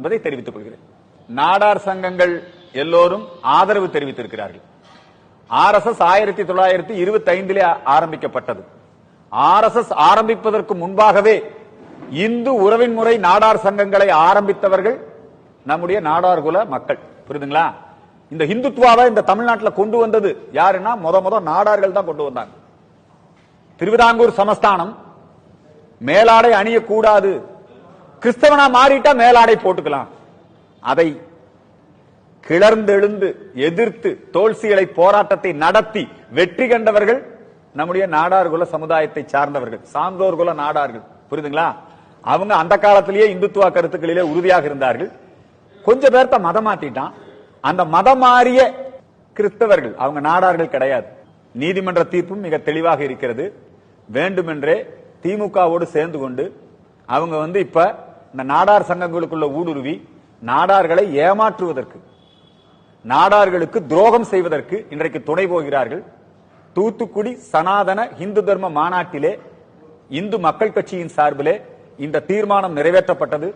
என்பதை தெரிவித்துக் கொள்கிறேன். நாடார் சங்கங்கள் எல்லோரும் ஆதரவு தெரிவித்திருக்கிறார்கள். RSS 1925 ஆரம்பிக்கப்பட்டது. RSS ஆரம்பிப்பதற்கு முன்பாகவே இந்து உறவின் முறை நாடார் சங்கங்களை ஆரம்பித்தவர்கள் நம்முடைய நாடார் குல மக்கள். புரியுதுங்களா? இந்த இந்துத்துவாவை இந்த தமிழ்நாட்டில் கொண்டு வந்தது யாருன்னா முத நாடார்கள் தான் கொண்டு வந்தாங்க. திருவிதாங்கூர் சமஸ்தானம் மேலாடை அணியக்கூடாது, கிறிஸ்தவனா மாறிட்டா மேலாடை போட்டுக்கலாம், அதை கிளர்ந்தெழுந்து எதிர்த்து தோல்சிகளை போராட்டத்தை நடத்தி வெற்றி கண்டவர்கள் நம்முடைய நாடார் குல சமுதாயத்தை சார்ந்தவர்கள், சான்றோர் குல நாடார்கள். புரியுதுங்களா? அவங்க அந்த காலத்திலேயே இந்துத்துவ கருத்துக்களிலே உறுதியாக இருந்தார்கள். கொஞ்சம் பேர்த்த மதம் மாத்திட்டான். அந்த மதம் மாறிய கிறிஸ்தவர்கள் அவங்க நாடார்கள் கிடையாது. நீதிமன்ற தீர்ப்பும் மிக தெளிவாக இருக்கிறது. வேண்டுமென்றே திமுகவோடு சேர்ந்து கொண்டு அவங்க இப்ப இந்த நாடார் சங்கங்களுக்குள்ள ஊடுருவி நாடார்களை ஏமாற்றுவதற்கு, நாடார்களுக்கு துரோகம் செய்வதற்கு இன்றைக்கு துணை போகிறார்கள். தூத்துக்குடி சனாதன இந்து தர்ம மாநாட்டிலே இந்து மக்கள் கட்சியின் சார்பிலே இந்த தீர்மானம் நிறைவேற்றப்பட்டது.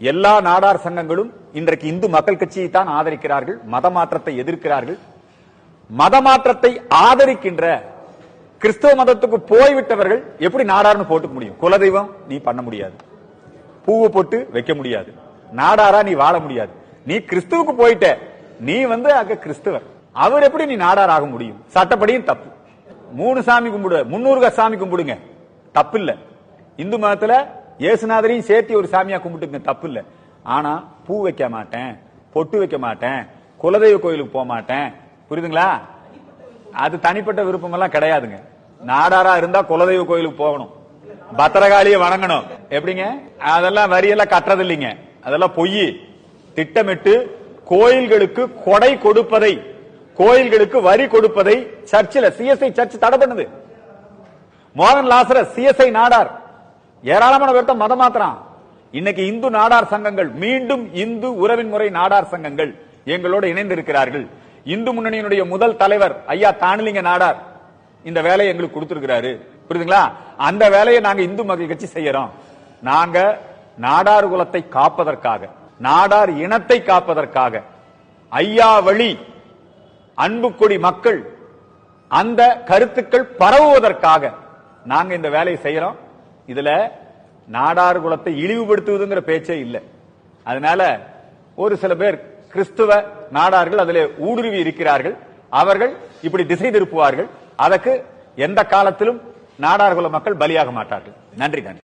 எல்லா நாடார் சங்கங்களும் இன்றைக்கு இந்து மக்கள் கட்சியை தான் ஆதரிக்கிறார்கள், மத மாற்றத்தை எதிர்க்கிறார்கள். மத மாற்றத்தை ஆதரிக்கின்ற கிறிஸ்தவ மதத்துக்கு போய்விட்டவர்கள் எப்படி நாடார்னு போட்டுக்க முடியும்? குலதெய்வம் நீ பண்ண முடியாது, பூவை போட்டு வைக்க முடியாது, நாடாரா நீ வாழ முடியாது. நீ கிறிஸ்துவுக்கு போயிட்ட, நீ அங்க கிறிஸ்தவர், அவர் எப்படி நீ நாடார் ஆக முடியும்? சட்டப்படியும் தப்பு. 3 சாமி கும்பிடு, 300 சாமி கும்பிடுங்க, தப்பு இல்ல. இந்து மதத்துல இயேசுநாதரையும் சேர்த்து ஒரு சாமியா கும்பிட்டுங்க, தப்பு இல்ல. ஆனா பூ வைக்க மாட்டேன், பொட்டு வைக்க மாட்டேன், குலதெய்வ கோயிலுக்கு போக மாட்டேன். புரியுதுங்களா? அது தனிப்பட்ட விருப்பம் எல்லாம் கிடையாதுங்க. நாடாரா இருந்தா குலதெய்வ கோயிலுக்கு போகணும், பத்திரகாளியை வணங்கணும். எப்படிங்க? அதெல்லாம் வரியெல்லாம் கட்டுறது இல்லைங்க, அதெல்லாம் பொய். திட்டமிட்டு கோயில்களுக்கு கொடை கொடுப்பதை, கோயில்களுக்கு வரி கொடுப்பதை சர்ச்சில் CSI சர்ச் தடை பண்ணுது. மோகன் லாசரஸ் CSI நாடார், ஏராளமான பேர்த்த மதம் மாத்திரம். இன்னைக்கு இந்து நாடார் சங்கங்கள், மீண்டும் இந்து உறவின் முறை நாடார் சங்கங்கள் எங்களோடு இணைந்திருக்கிறார்கள். இந்து முன்னணியினுடைய முதல் தலைவர் ஐயா தானிலிங்க நாடார் இந்த வேலையை எங்களுக்கு கொடுத்திருக்கிறாரு. புரியுதுங்களா? அந்த வேலையை நாங்க இந்து மக்கள் கட்சி செய்யறோம். நாங்க நாடார் குலத்தை காப்பதற்காக, நாடார் இனத்தை காப்பதற்காக, ஐயா வழி அன்பு கொடி மக்கள் அந்த கருத்துக்கள் பரவுவதற்காக நாங்க இந்த வேலையை செய்யறோம். இதுல நாடார் குலத்தை இழிவுபடுத்துவதுங்கிற பேச்சே இல்லை. அதனால ஒரு சில பேர் கிறிஸ்துவ நாடார்கள் அதிலே ஊடுருவி இருக்கிறார்கள். அவர்கள் இப்படி திசை திருப்புவார்கள். அதற்கு எந்த காலத்திலும் நாடார் குல மக்கள் பலியாக மாட்டார்கள். நன்றி.